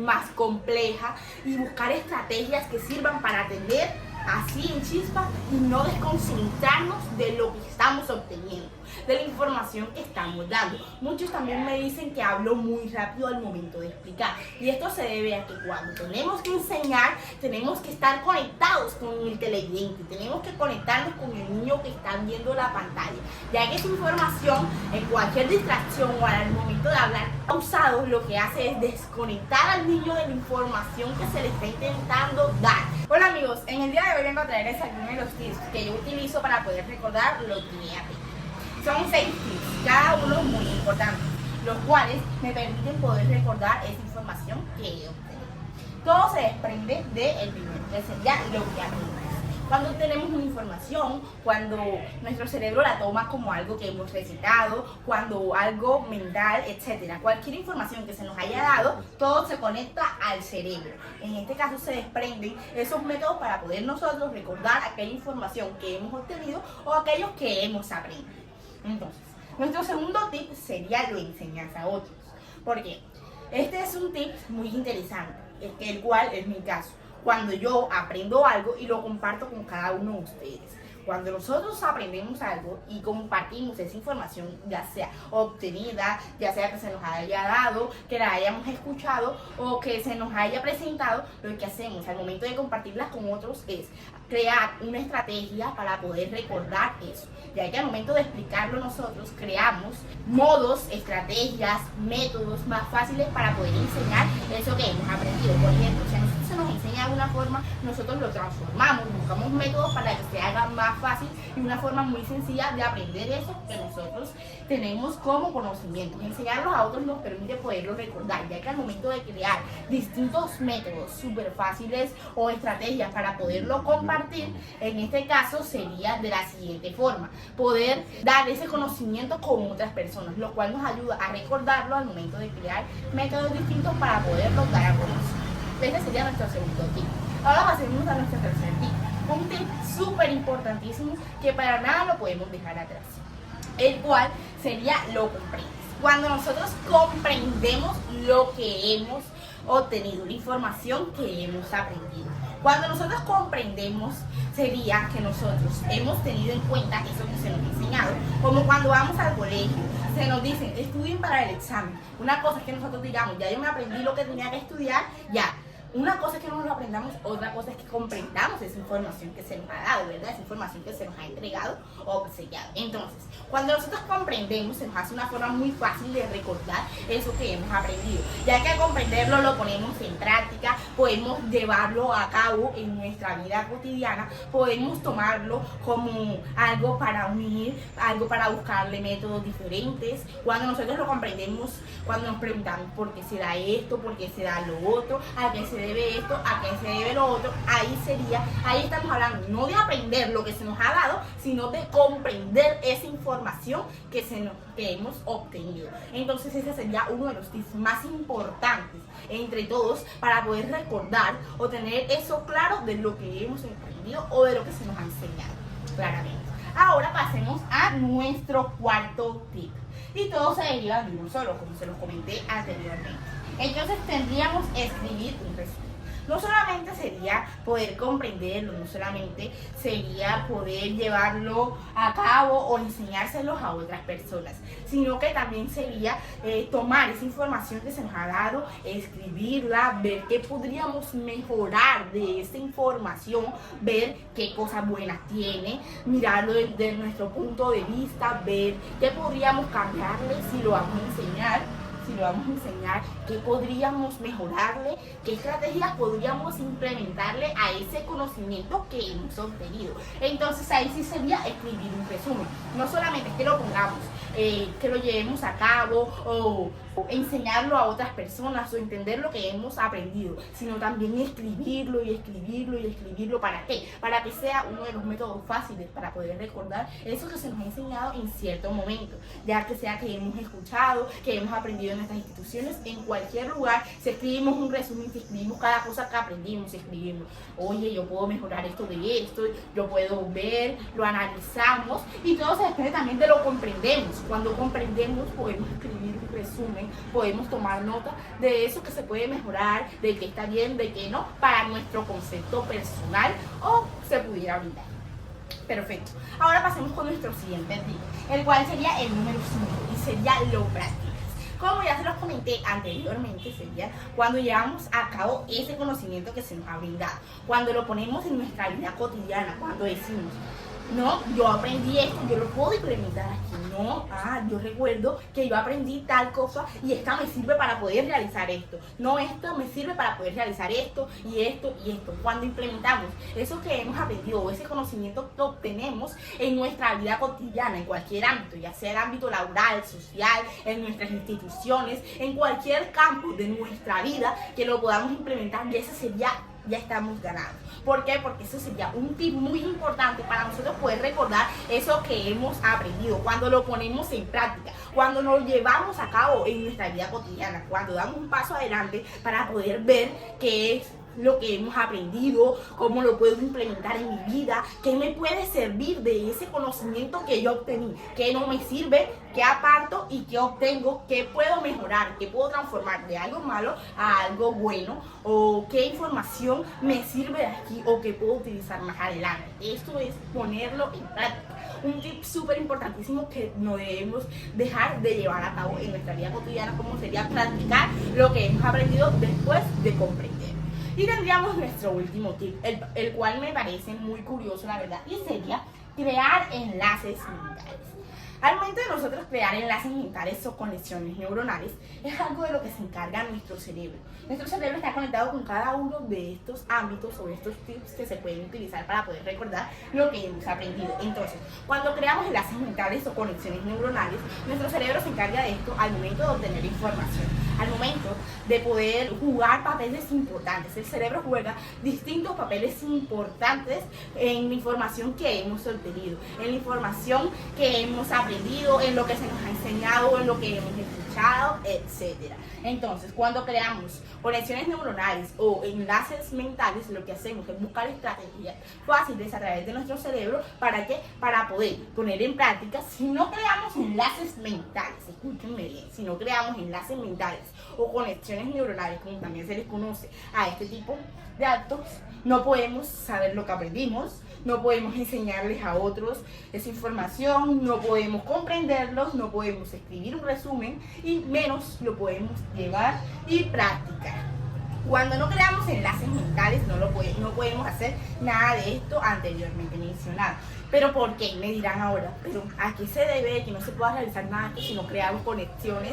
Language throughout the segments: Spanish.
más compleja y buscar estrategias que sirvan para atender así en chispa y no desconcentrarnos de lo que estamos obteniendo, de la información que estamos dando. Muchos también me dicen que hablo muy rápido al momento de explicar, y esto se debe a que cuando tenemos que enseñar tenemos que estar conectados con el televidente, tenemos que conectarnos con el niño que está viendo la pantalla, ya que esa información, en cualquier distracción o al momento de hablar pausado, lo que hace es desconectar al niño de la información que se le está intentando dar. Hola amigos, en el día de hoy vengo a traerles algunos de los tips que yo utilizo para poder recordar lo que he aprendido. Son 6 tips, cada uno muy importante, los cuales me permiten poder recordar esa información que he obtenido. Todo se desprende del primero, que sería lo que aprendí. Cuando tenemos una información, cuando nuestro cerebro la toma como algo que hemos recitado, cuando algo mental, etc. Cualquier información que se nos haya dado, todo se conecta al cerebro. En este caso se desprenden esos métodos para poder nosotros recordar aquella información que hemos obtenido o aquellos que hemos aprendido. Entonces, nuestro segundo tip sería la enseñanza a otros. ¿Por qué? Este es un tip muy interesante, el cual es mi caso. Cuando yo aprendo algo y lo comparto con cada uno de ustedes. Cuando nosotros aprendemos algo y compartimos esa información, ya sea obtenida, ya sea que se nos haya dado, que la hayamos escuchado o que se nos haya presentado, lo que hacemos al momento de compartirlas con otros es crear una estrategia para poder recordar eso. Ya que al momento de explicarlo nosotros creamos modos, estrategias, métodos más fáciles para poder enseñar eso que hemos aprendido. Por ejemplo, si a nosotros se nos enseña de una forma, nosotros lo transformamos, buscamos métodos para que se haga más fácil y una forma muy sencilla de aprender eso que nosotros tenemos como conocimiento. Enseñarlos a otros nos permite poderlo recordar, ya que al momento de crear distintos métodos súper fáciles o estrategias para poderlo compartir, en este caso sería de la siguiente forma: poder dar ese conocimiento con otras personas, lo cual nos ayuda a recordarlo al momento de crear métodos distintos para poderlo dar a conocer. Este sería nuestro segundo tip. Ahora pasemos a nuestro tercer tip, un tip súper importantísimo que para nada lo podemos dejar atrás, el cual sería lo comprendes. Cuando nosotros comprendemos lo que hemos obtenido, la información que hemos aprendido. Cuando nosotros comprendemos, sería que nosotros hemos tenido en cuenta eso que se nos ha enseñado, como cuando vamos al colegio, se nos dicen, estudien para el examen. Una cosa es que nosotros digamos, ya yo me aprendí lo que tenía que estudiar, ya. Una cosa es que no nos lo aprendamos, otra cosa es que comprendamos esa información que se nos ha dado, ¿verdad? Esa información que se nos ha entregado o obsequiado. Entonces, cuando nosotros comprendemos, se nos hace una forma muy fácil de recordar eso que hemos aprendido. Ya que al comprenderlo lo ponemos en práctica, podemos llevarlo a cabo en nuestra vida cotidiana, podemos tomarlo como algo para unir, algo para buscarle métodos diferentes. Cuando nosotros lo comprendemos, cuando nos preguntamos por qué se da esto, por qué se da lo otro, a qué se debe esto, a qué se debe lo otro, ahí estamos hablando no de aprender lo que se nos ha dado, sino de comprender esa información que hemos obtenido. Entonces ese sería uno de los tips más importantes entre todos para poder recordar o tener eso claro de lo que hemos aprendido o de lo que se nos ha enseñado, claramente. Ahora pasemos a nuestro cuarto tip. Y todo se deriva de uno solo, como se los comenté anteriormente. Entonces tendríamos que escribir un resumen. No solamente sería poder comprenderlo, no solamente sería poder llevarlo a cabo o enseñárselos a otras personas, sino que también sería tomar esa información que se nos ha dado, escribirla, ver qué podríamos mejorar de esa información, ver qué cosas buenas tiene, mirarlo desde nuestro punto de vista, ver qué podríamos cambiarle si lo vamos a enseñar. Qué podríamos mejorarle, qué estrategias podríamos implementarle a ese conocimiento que hemos obtenido. Entonces ahí sí sería escribir un resumen. No solamente que lo pongamos, que lo llevemos a cabo o enseñarlo a otras personas o entender lo que hemos aprendido, sino también escribirlo y escribirlo y escribirlo. ¿Para qué? Para que sea uno de los métodos fáciles para poder recordar eso que se nos ha enseñado en cierto momento, ya que sea que hemos escuchado, que hemos aprendido en nuestras instituciones, en cualquier lugar. Si escribimos un resumen, si escribimos cada cosa que aprendimos, si escribimos, oye, yo puedo mejorar esto de esto, yo puedo ver, lo analizamos, y todo se depende también de lo comprendemos. Cuando comprendemos podemos escribir un resumen resumen, podemos tomar nota de eso que se puede mejorar, de que está bien, de que no, para nuestro concepto personal o se pudiera brindar. Perfecto. Ahora pasemos con nuestro siguiente tip, el cual sería el número 5 y sería lo práctico. Como ya se los comenté anteriormente, sería cuando llevamos a cabo ese conocimiento que se nos ha brindado, cuando lo ponemos en nuestra vida cotidiana, cuando decimos, no, yo aprendí esto, yo lo puedo implementar aquí. No, yo recuerdo que yo aprendí tal cosa y esta me sirve para poder realizar esto. No, esto me sirve para poder realizar esto y esto y esto. Cuando implementamos eso que hemos aprendido o ese conocimiento que obtenemos en nuestra vida cotidiana, en cualquier ámbito, ya sea el ámbito laboral, social, en nuestras instituciones, en cualquier campo de nuestra vida, que lo podamos implementar, y ese sería, ya estamos ganando. ¿Por qué? Porque eso sería un tip muy importante para nosotros poder recordar eso que hemos aprendido, cuando lo ponemos en práctica, cuando lo llevamos a cabo en nuestra vida cotidiana, cuando damos un paso adelante para poder ver qué es lo que hemos aprendido, cómo lo puedo implementar en mi vida, qué me puede servir de ese conocimiento que yo obtení, qué no me sirve, qué aparto y qué obtengo, qué puedo mejorar, qué puedo transformar de algo malo a algo bueno, o qué información me sirve de aquí o qué puedo utilizar más adelante. Esto es ponerlo en práctica. Un tip súper importantísimo que no debemos dejar de llevar a cabo en nuestra vida cotidiana, como sería practicar lo que hemos aprendido después de comprender. Y tendríamos nuestro último tip, el cual me parece muy curioso, la verdad, y sería crear enlaces mentales. Al momento de nosotros crear enlaces mentales o conexiones neuronales, es algo de lo que se encarga nuestro cerebro. Nuestro cerebro está conectado con cada uno de estos ámbitos o estos tips que se pueden utilizar para poder recordar lo que hemos aprendido. Entonces, cuando creamos enlaces mentales o conexiones neuronales, nuestro cerebro se encarga de esto al momento de obtener información, al momento de poder jugar papeles importantes. El cerebro juega distintos papeles importantes en la información que hemos obtenido, en la información que hemos aprendido, en lo que se nos ha enseñado, en lo que hemos escuchado, etc. Entonces, cuando creamos conexiones neuronales o enlaces mentales, lo que hacemos es buscar estrategias fáciles a través de nuestro cerebro. ¿Para qué? Para poder poner en práctica. Si no creamos enlaces mentales, escúchenme bien, si no creamos enlaces mentales o conexiones neuronales, como también se les conoce a este tipo de actos, no podemos saber lo que aprendimos, no podemos enseñarles a otros esa información, no podemos comprenderlos, no podemos escribir un resumen y menos lo podemos llevar y practicar. Cuando no creamos enlaces mentales no podemos hacer nada de esto anteriormente mencionado. ¿Pero por qué? Me dirán ahora. ¿Pero a qué se debe que no se pueda realizar nada de esto si no creamos conexiones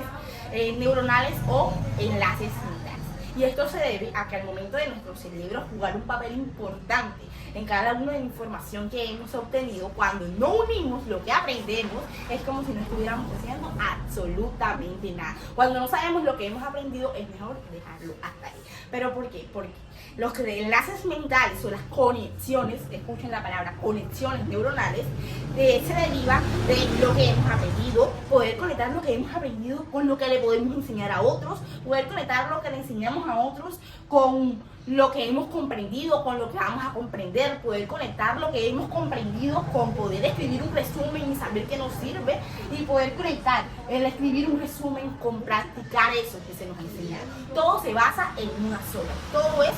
neuronales o enlaces mentales? Y esto se debe a que al momento de nuestro cerebro jugar un papel importante en cada una de la información que hemos obtenido, cuando no unimos lo que aprendemos, es como si no estuviéramos haciendo absolutamente nada. Cuando no sabemos lo que hemos aprendido, es mejor dejarlo hasta ahí. ¿Pero por qué? Porque los enlaces mentales o las conexiones, escuchen la palabra conexiones neuronales, se deriva de lo que hemos aprendido, poder conectar lo que hemos aprendido con lo que le podemos enseñar a otros, poder conectar lo que le enseñamos a otros con lo que hemos comprendido, con lo que vamos a comprender, poder conectar lo que hemos comprendido con poder escribir un resumen y saber que nos sirve, y poder conectar el escribir un resumen con practicar eso que se nos ha enseñado. Todo se basa en una sola, todo es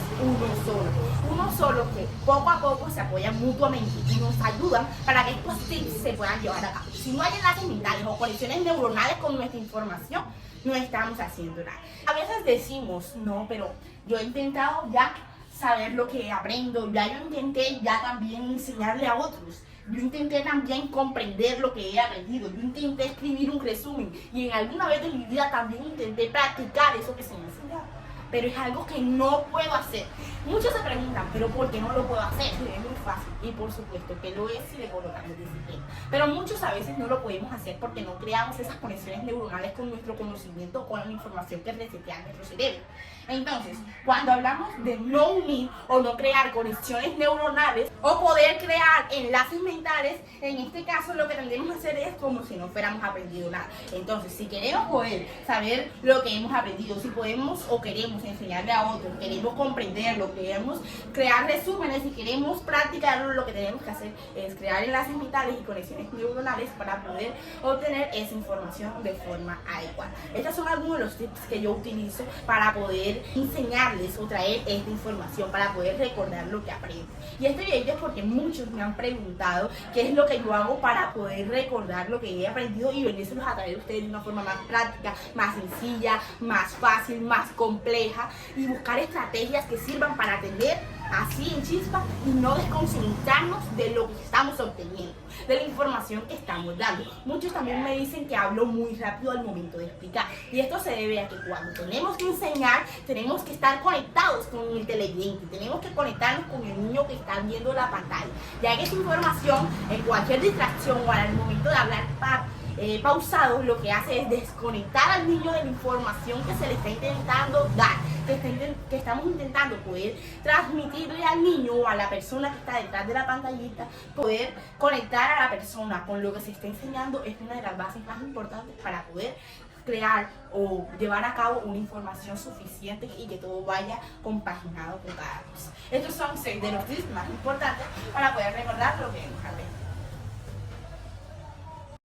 uno solo que poco a poco se apoyan mutuamente y nos ayudan para que estos tips se puedan llevar a cabo. Si no hay enlaces mentales o conexiones neuronales con nuestra información, no estamos haciendo nada. A veces decimos, no, pero yo he intentado ya saber lo que aprendo, ya yo intenté ya también enseñarle a otros, yo intenté también comprender lo que he aprendido, yo intenté escribir un resumen y en alguna vez de mi vida también intenté practicar eso que se me enseñaba. Pero es algo que no puedo hacer. Muchos se preguntan, ¿pero por qué no lo puedo hacer? Es muy fácil. Y por supuesto que lo es si le colocamos disciplina. Pero muchos a veces no lo podemos hacer porque no creamos esas conexiones neuronales con nuestro conocimiento, con la información que resetea nuestro cerebro. Entonces, cuando hablamos de no unir o no crear conexiones neuronales o poder crear enlaces mentales, en este caso lo que tendremos a hacer es como si no fuéramos aprendido nada. Entonces, si queremos poder saber lo que hemos aprendido, si podemos o queremos queremos enseñarle a otros, queremos comprenderlo, queremos crear resúmenes y queremos practicarlo, lo que tenemos que hacer es crear enlaces mentales y conexiones neuronales para poder obtener esa información de forma adecuada. Estos son algunos de los tips que yo utilizo para poder enseñarles o traer esta información, para poder recordar lo que aprendo. Y este video es porque muchos me han preguntado qué es lo que yo hago para poder recordar lo que he aprendido y venírselos a traer a ustedes de una forma más práctica, más sencilla, más fácil, más compleja, y buscar estrategias que sirvan para atender así en chispa y no desconcentrarnos de lo que estamos obteniendo, de la información que estamos dando. Muchos también me dicen que hablo muy rápido al momento de explicar, y esto se debe a que cuando tenemos que enseñar tenemos que estar conectados con el televidente, tenemos que conectarnos con el niño que está viendo la pantalla, ya que esa información en cualquier distracción o al momento de hablar pausado, lo que hace es desconectar al niño de la información que se le está intentando dar, que estamos intentando poder transmitirle al niño o a la persona que está detrás de la pantallita. Poder conectar a la persona con lo que se está enseñando es una de las bases más importantes para poder crear o llevar a cabo una información suficiente y que todo vaya compaginado con cada cosa. Estos son 6 de los tips más importantes para poder recordar lo que